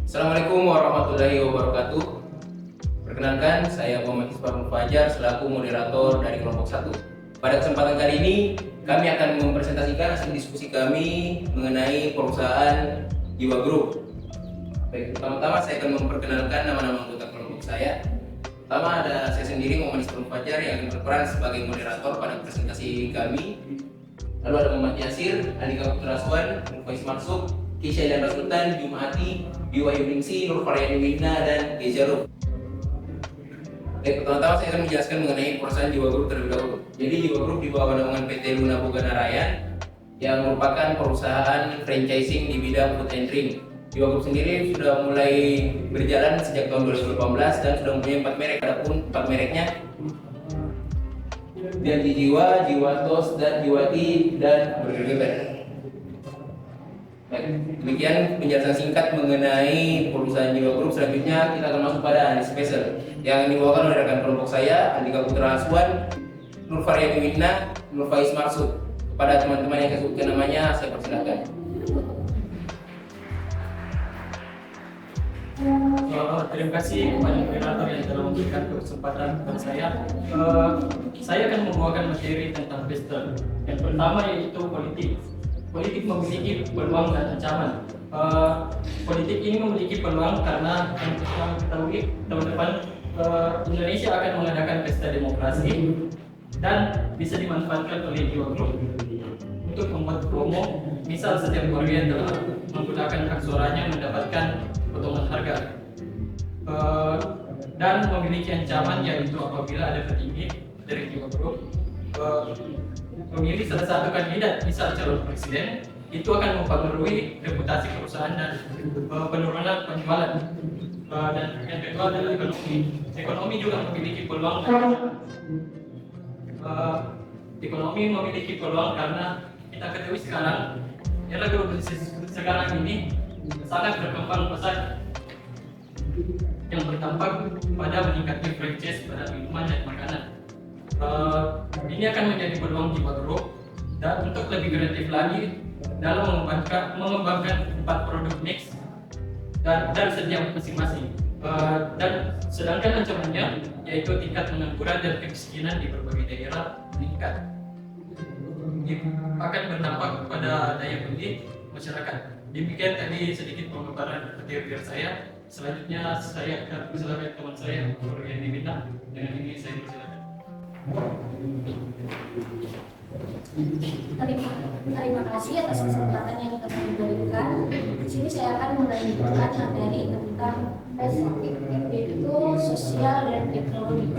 Assalamualaikum warahmatullahi wabarakatuh. Perkenalkan, saya Muhammad Isfar Fajar selaku moderator dari kelompok 1. Pada kesempatan kali ini, kami akan mempresentasikan hasil diskusi kami mengenai perusahaan Jiwa Group. Baik, pertama-tama saya akan memperkenalkan nama-nama anggota kelompok saya. Pertama ada saya sendiri, Muhammad Isfar Fajar, yang akan berperan sebagai moderator pada presentasi kami. Lalu ada Muhammad Yasir, Andika Putra Aswan, Nurfaiz Marsuk, Kisha dan Sultan, Jumati, Biwa Yuningsi, Nur Faryani Wina, dan Gejaruf. Pertama-tama saya akan menjelaskan mengenai perusahaan Jiwa Group terlebih dahulu. Jadi Jiwa Group di bawah naungan PT Luna Boga Narayan yang merupakan perusahaan franchising di bidang food and drink. Jiwa Group sendiri sudah mulai berjalan sejak tahun 2018 dan sudah mempunyai 4 merek. Adapun 4 mereknya Janji Jiwa, Jiwa Tos, dan Jiwati, dan Burger Geber. Baik, demikian penjelasan singkat mengenai perusahaan Jiwa Group. Selanjutnya kita akan masuk pada analis spesial yang dibawakan oleh rekan kelompok saya, Andika Putra Aswan, Nur Faryani Wina, Nurfaiz Marsuk. Kepada teman-teman yang kesebutkan namanya, saya persilakan. Terima kasih kepada moderator yang telah memberikan kesempatan kepada saya. Saya akan membawakan materi tentang PESTEL. Yang pertama yaitu politik. Politik memiliki peluang dan ancaman. Politik ini memiliki peluang karena yang kita ketahui tahun depan Indonesia akan mengadakan pesta demokrasi dan bisa dimanfaatkan oleh Jiwa Group untuk membuat promo. Misal setiap warga yang telah menggunakan hak suaranya mendapatkan potongan harga. Dan memiliki ancaman yaitu apabila ada petinggi dari Jiwa Group memilih salah satu kandidat, misal calon presiden, itu akan mempengaruhi reputasi perusahaan dan penurunan penjualan. Dan yang kedua adalah ekonomi. Ekonomi juga memiliki peluang. Ekonomi memiliki peluang karena kita ketahui sekarang era globalisasi sekarang ini sangat berkembang pesat yang berdampak pada meningkatnya franchise pada minuman dan makanan. Ini akan menjadi peluang Jiwa Group dan untuk lebih kreatif lagi dalam mengembangkan 4 produk mix dan setiap masing-masing. Dan sedangkan ancamannya yaitu tingkat pengangguran dan kemiskinan di berbagai daerah meningkat. Akan berdampak pada daya beli masyarakat. Demikian tadi sedikit pemaparan materi saya. Selanjutnya saya akan persilakan teman saya yang diminta. Dengan ini saya persilakan. Terima kasih atas kesempatan yang telah diberikan. Di sini saya akan melanjutkan materi tentang yaitu sosial dan teknologi.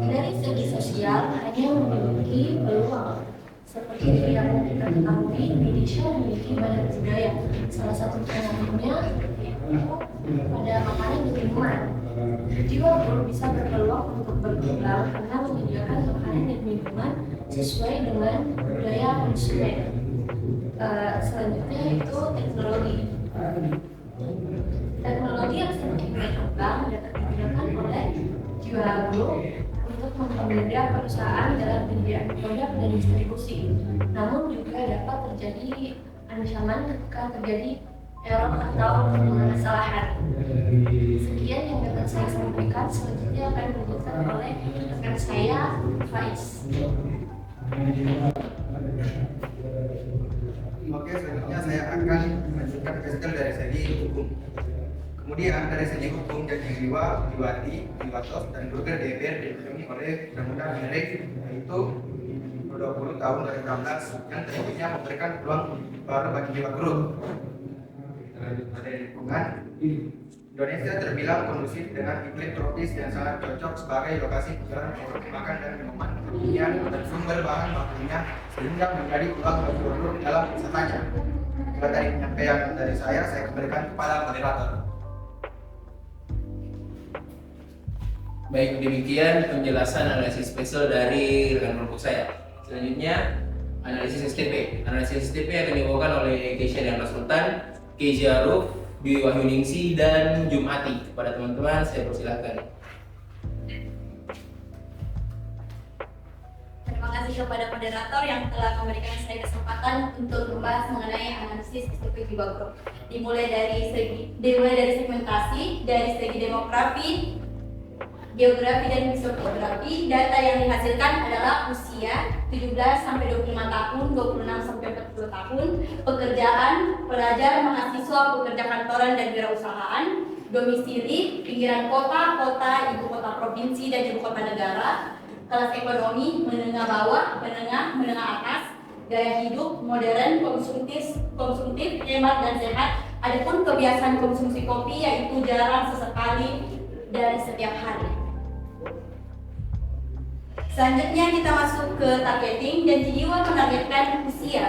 Dari segi sosial hanya memiliki peluang. Seperti yang kita ketahui, Indonesia memiliki banyak budaya. Salah satu contohnya yaitu pada makanan dan minuman. Jiwa Group bisa berpeluang untuk berkembang karena menyediakan makanan dan minuman sesuai dengan budaya konsumen. Selanjutnya yaitu teknologi. Teknologi yang semakin berkembang dapat digunakan oleh Jiwa Group untuk mempermudah perusahaan dalam penyediaan produk dan distribusi. Namun juga dapat terjadi ancaman ketika terjadi error atau kesalahan. Sekian yang dapat saya sampaikan. Selanjutnya akan dilanjutkan oleh rekan saya, Faiz. Oke, selanjutnya saya akan melanjutkan PESTEL dari segi hukum. Kemudian dari segi hukum, Janji Jiwa, Jiwati, Jiwa Tos, dan Burger Geber dilindungi oleh Undang-Undang Minerik yaitu 20 tahun 2016 yang tentunya memberikan peluang baru bagi Jiwa Group. Dari lingkungan, Indonesia terbilang kondusif dengan iklim tropis yang sangat cocok sebagai lokasi perjalanan produk makan dan minuman kekinian dan sumber bahan bakunya sehingga menjadi peluang bagi Jiwa Group dalam wisatanya. Jika dari penyampaian dari saya kembalikan kepada moderator. Baik, demikian penjelasan analisis spesial dari rekan kelompok saya. Selanjutnya, analisis STP. Analisis STP akan dibawakan oleh Kisha dan Sultan, Gejaruf, Biwa Yuningsi, dan Jumati. Kepada teman-teman, saya persilakan. Terima kasih kepada moderator yang telah memberikan saya kesempatan untuk membahas mengenai analisis STP Jiwa Group. Dimulai dari segmentasi, dari segi demografi, geografi dan fisiografi. Data yang dihasilkan adalah usia 17 sampai 25 tahun, 26 sampai 40 tahun, pekerjaan, pelajar, mahasiswa, pekerja kantoran dan wirausahaan, domisili, pinggiran kota, ibu kota provinsi dan ibu kota negara, kelas ekonomi, menengah bawah, menengah atas, gaya hidup, modern, konsumtif, hemat dan sehat. Adapun kebiasaan konsumsi kopi yaitu jarang sesekali dan setiap hari. Selanjutnya kita masuk ke targeting. Dan Jiwa menargetkan usia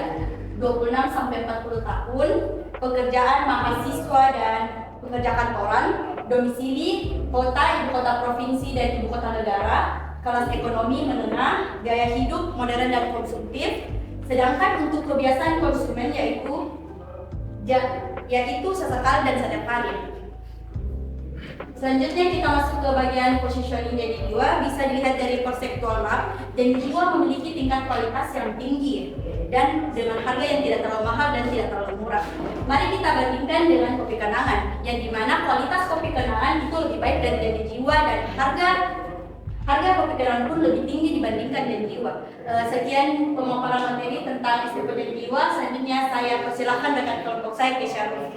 26 sampai 40 tahun, pekerjaan mahasiswa dan pekerja kantoran, domisili kota, ibu kota provinsi dan ibu kota negara, kelas ekonomi menengah, gaya hidup modern dan konsumtif. Sedangkan untuk kebiasaan konsumen yaitu sesekali dan setiap hari. Selanjutnya kita masuk ke bagian positioning Jadi Jiwa. Bisa dilihat dari perceptual map, Jadi Jiwa memiliki tingkat kualitas yang tinggi dan dengan harga yang tidak terlalu mahal dan tidak terlalu murah. Mari kita bandingkan dengan kopi kenangan, yang dimana kualitas kopi kenangan itu lebih baik dari Jadi Jiwa dan harga kopi kenangan pun lebih tinggi dibandingkan Jadi Jiwa. Sekian pemaparan materi tentang STP Jadi Jiwa. Selanjutnya saya persilahkan rekan kelompok saya Kesyarul.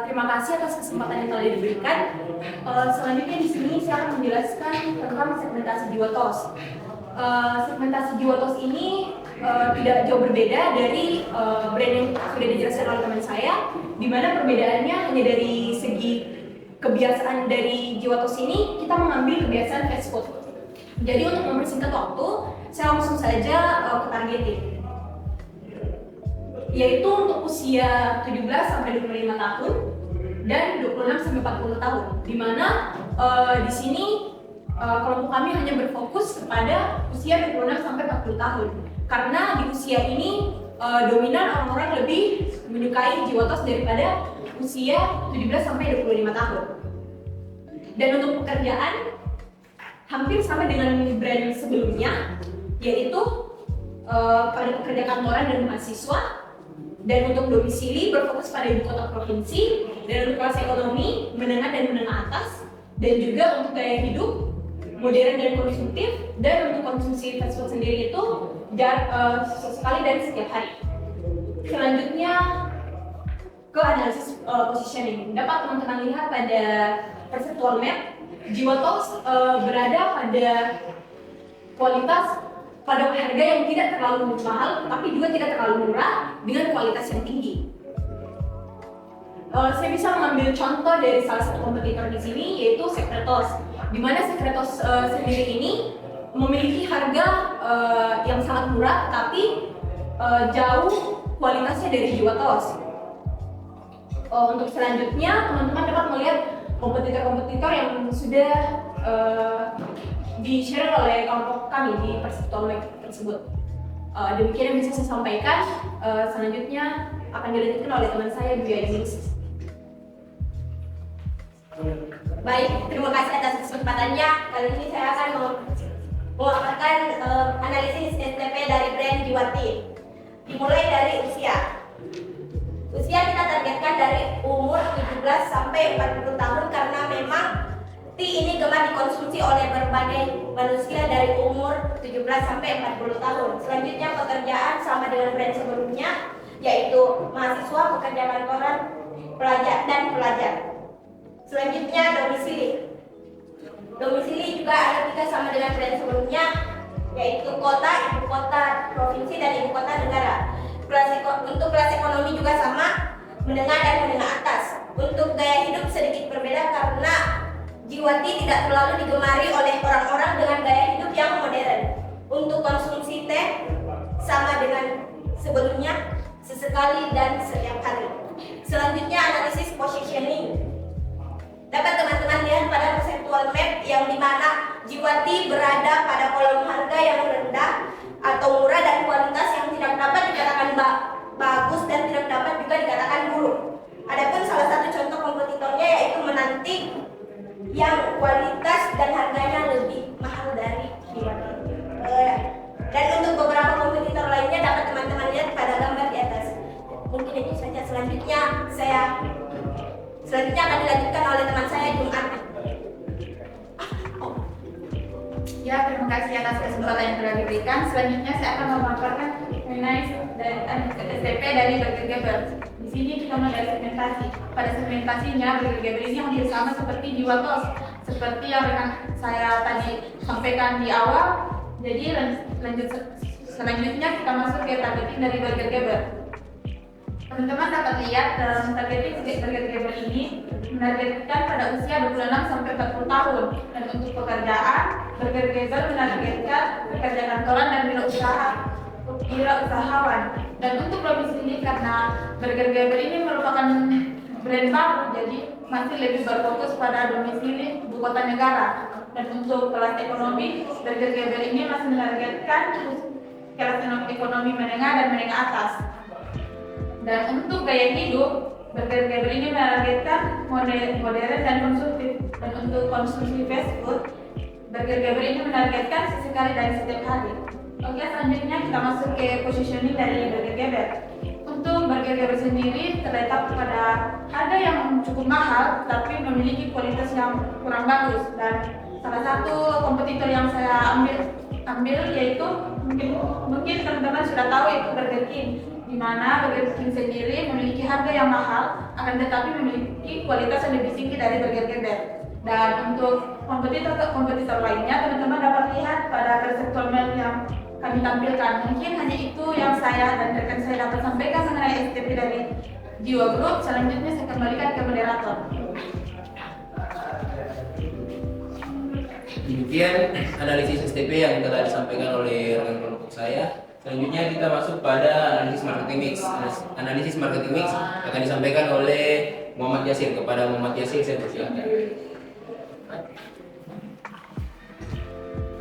Terima kasih atas kesempatan yang telah diberikan. Selanjutnya di sini saya akan menjelaskan tentang segmentasi jiwa TOS. Segmentasi jiwa TOS ini tidak jauh berbeda dari brand yang sudah dijelaskan oleh teman saya, di mana perbedaannya hanya dari segi kebiasaan dari jiwa TOS ini, kita mengambil kebiasaan fast food. Jadi untuk mempersingkat waktu, saya langsung saja ke targeting, yaitu untuk usia 17 sampai 25 tahun dan 26 sampai 40 tahun, di mana di sini kelompok kami hanya berfokus kepada usia 26 sampai 40 tahun karena di usia ini dominan orang-orang lebih menyukai jiwa TOS daripada usia 17 sampai 25 tahun. Dan untuk pekerjaan hampir sama dengan brand sebelumnya, yaitu pada pekerja kantoran dan mahasiswa. Dan untuk domisili berfokus pada ibu kota provinsi, dan untuk kelas ekonomi menengah dan menengah atas, dan juga untuk gaya hidup modern dan konsumtif, dan untuk konsumsi fast food sendiri itu sekali dan setiap hari. Selanjutnya ke analisis positioning. Dapat teman-teman lihat pada perceptual map, Jiwa TOS berada pada kualitas, pada harga yang tidak terlalu mahal, tapi juga tidak terlalu murah dengan kualitas yang tinggi. Saya bisa mengambil contoh dari salah satu kompetitor di sini, yaitu Secretos, di mana Secretos sendiri ini memiliki harga yang sangat murah, tapi jauh kualitasnya dari Jiwa TOS. Untuk selanjutnya, teman-teman dapat melihat kompetitor-kompetitor yang sudah di-share oleh kelompok kami di perceptual map tersebut. Demikian yang bisa saya sampaikan. Selanjutnya akan dilanjutkan oleh teman saya Bu Yadi. Baik, terima kasih atas kesempatannya. Kali ini saya akan memaparkan analisis STP dari brand Jiwati. Dimulai dari usia. Usia kita targetkan dari umur 17 sampai 40 tahun karena memang tea ini gemar dikonsumsi oleh berbagai manusia dari umur 17 sampai 40 tahun. Selanjutnya pekerjaan sama dengan brand sebelumnya, yaitu mahasiswa, pekerja kantoran, pelajar dan pelajar. Selanjutnya domisili. Domisili juga ada tiga sama dengan brand sebelumnya, yaitu kota, ibu kota provinsi dan ibu kota negara. Untuk kelas ekonomi juga sama, menengah dan menengah atas. Untuk gaya hidup sedikit berbeda karena Jiwati tidak terlalu digemari oleh orang-orang dengan gaya hidup yang modern. Untuk konsumsi teh sama dengan sebelumnya, sesekali dan setiap hari. Selanjutnya analisis positioning. Dapat teman-teman lihat pada perceptual map yang dimana Jiwati berada pada kolom harga yang rendah atau murah dan kualitas yang tidak dapat dikatakan bagus dan tidak dapat juga dikatakan buruk. Adapun salah satu contoh kompetitornya yaitu Menanti yang kualitas dan harganya lebih mahal dari Jiwati. Dan untuk beberapa kompetitor lainnya dapat teman-teman lihat pada gambar di atas. Mungkin itu saja. Selanjutnya akan dilanjutkan oleh teman saya Jumat. Ya, terima kasih atas kesempatan yang telah diberikan. Selanjutnya saya akan memaparkan mengenai STP dari Burger Geber. Di sini kita mulai segmentasi. Pada segmentasinya Burger Geber ini hampir sama seperti Jiwatos, seperti yang rekan saya tadi sampaikan di awal. Jadi selanjutnya kita masuk ke targeting dari Burger Geber. Teman-teman dapat lihat dalam targeting Burger Geber ini menargetkan pada usia 26 sampai 40 tahun, dan untuk pekerjaan Burger Geber menargetkan pekerja kantoran dan wirausahawan. Dan untuk domisili, karena Burger Geber ini merupakan brand baru, jadi masih lebih berfokus pada domisili ibu kota negara. Dan untuk kelas ekonomi, Burger Geber ini masih menargetkan kelas ekonomi menengah dan menengah atas. Dan untuk gaya hidup, Burger Geber ini menargetkan modern dan konsumtif. Dan untuk konsumsi fast food, Burger Geber ini menargetkan sesekali dan setiap hari. Oke, selanjutnya kita masuk ke positioning dari Burger Geber. Untuk Burger Geber sendiri terletak pada harga yang cukup mahal, tapi memiliki kualitas yang kurang bagus. Dan salah satu kompetitor yang saya ambil yaitu mungkin teman-teman sudah tahu, itu Burger King, di mana Burger King sendiri memiliki harga yang mahal, akan tetapi memiliki kualitas yang lebih tinggi dari Burger Geber. Dan untuk kompetitor lainnya, teman-teman dapat lihat pada perseptual map yang kami tampilkan. Mungkin hanya itu yang saya dan rekan saya dapat sampaikan mengenai STP dari Jiwa Group. Selanjutnya saya kembalikan ke moderator. Demikian analisis STP yang telah disampaikan oleh rekan kelompok saya. Selanjutnya kita masuk pada analisis marketing mix. Analisis marketing mix akan disampaikan oleh Muhammad Yasir. Kepada Muhammad Yasir saya persilakan.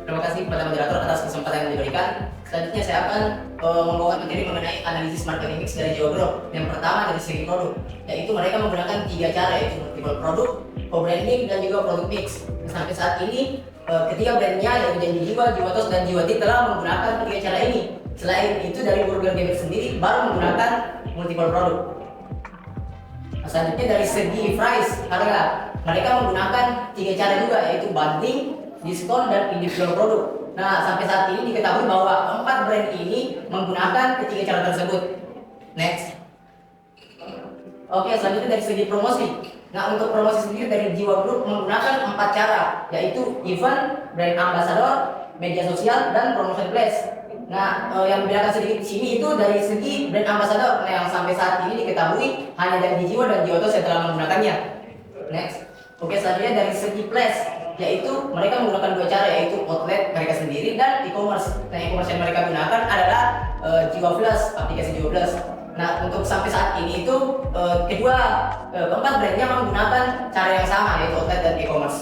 Terima kasih kepada moderator atas kesempatan yang diberikan. Selanjutnya saya akan membawa materi mengenai analisis marketing mix dari Jiwa Group. Yang pertama dari segi produk, yaitu mereka menggunakan 3 cara, yaitu multiple produk, co-branding, dan juga produk mix. Sampai saat ini ketiga brandnya yaitu Janji Jiwa, Jiwatos, dan Jiwati telah menggunakan 3 cara ini. Selain itu dari Burger Geber sendiri baru menggunakan multiple produk. Selanjutnya dari segi price harga, mereka menggunakan 3 cara juga, yaitu bundling, diskon, dan individual produk. Nah, sampai saat ini diketahui bahwa 4 brand ini menggunakan ketiga cara tersebut. Next. Oke, selanjutnya dari segi promosi. Nah, untuk promosi sendiri dari Jiwa Group menggunakan 4 cara, yaitu event, brand ambassador, media sosial, dan promotion place. Nah, yang membedakan sedikit di sini itu dari segi brand ambassador, yang sampai saat ini diketahui hanya Janji Jiwa dan Jiwatos yang telah menggunakannya. Next. Oke, selanjutnya dari segi place, yaitu mereka menggunakan 2 cara, yaitu outlet mereka sendiri dan e-commerce. Nah, e-commerce yang mereka gunakan adalah Jiwa Plus, aplikasi Jiwa Plus. Nah, untuk sampai saat ini itu keempat brandnya menggunakan cara yang sama, yaitu outlet dan e-commerce.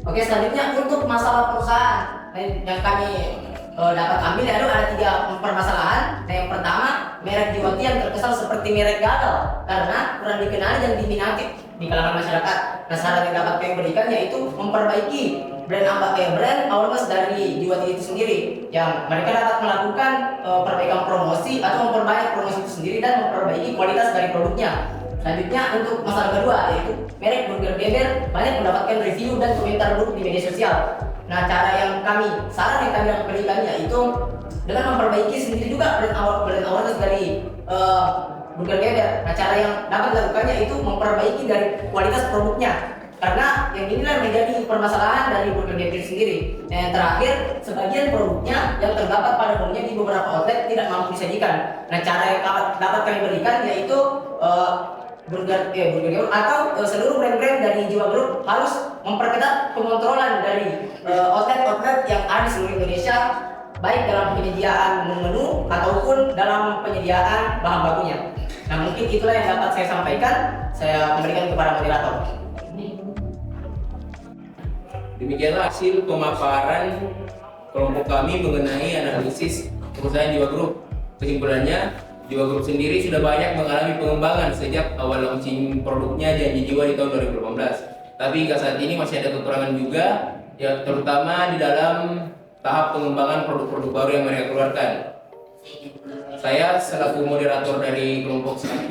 Oke, selanjutnya untuk masalah perusahaan yang kami dapat ambil ada 3 permasalahan. Nah, yang pertama, merek Jiwati yang terkesan seperti merek gagal karena kurang dikenali dan diminati di kalangan masyarakat. Nah, saran yang dapat kami berikan yaitu memperbaiki brand awareness dari Jiwati itu sendiri, yang mereka dapat melakukan perbaikan promosi atau memperbaiki promosi itu sendiri dan memperbaiki kualitas dari produknya. Selanjutnya untuk masalah kedua, yaitu merek Burger Geber banyak mendapatkan review dan komentar buruk di media sosial. Nah, saran yang kami dapat berikan yaitu dengan memperbaiki sendiri juga brand awareness dari Burger Geber. Nah, cara yang dapat dilakukan yaitu memperbaiki dari kualitas produknya, karena yang inilah menjadi permasalahan dari Burger Geber sendiri. Nah, yang terakhir, sebagian produknya yang terdapat pada umumnya di beberapa outlet tidak mampu disajikan. Nah, cara yang dapat kami berikan yaitu Burger Geber atau seluruh brand-brand dari Jiwa Group harus memperketat pengontrolan dari outlet-outlet yang ada di seluruh Indonesia, baik dalam penyediaan menu ataupun dalam penyediaan bahan bakunya. Nah, mungkin itulah yang dapat saya sampaikan. Saya memberikan kepada moderator. Demikianlah hasil pemaparan kelompok kami mengenai analisis perusahaan Jiwa Group. Kesimpulannya, Jiwa Group sendiri sudah banyak mengalami pengembangan sejak awal launching produknya Janji Jiwa di tahun 2018. Tapi hingga saat ini masih ada kekurangan juga, ya terutama di dalam tahap pengembangan produk-produk baru yang mereka keluarkan. Saya selaku moderator dari kelompok 1,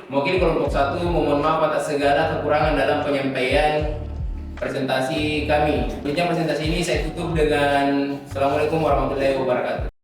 mungkin kelompok 1 mohon maaf atas segala kekurangan dalam penyampaian presentasi kami. Bincang presentasi ini saya tutup dengan Assalamualaikum warahmatullahi wabarakatuh.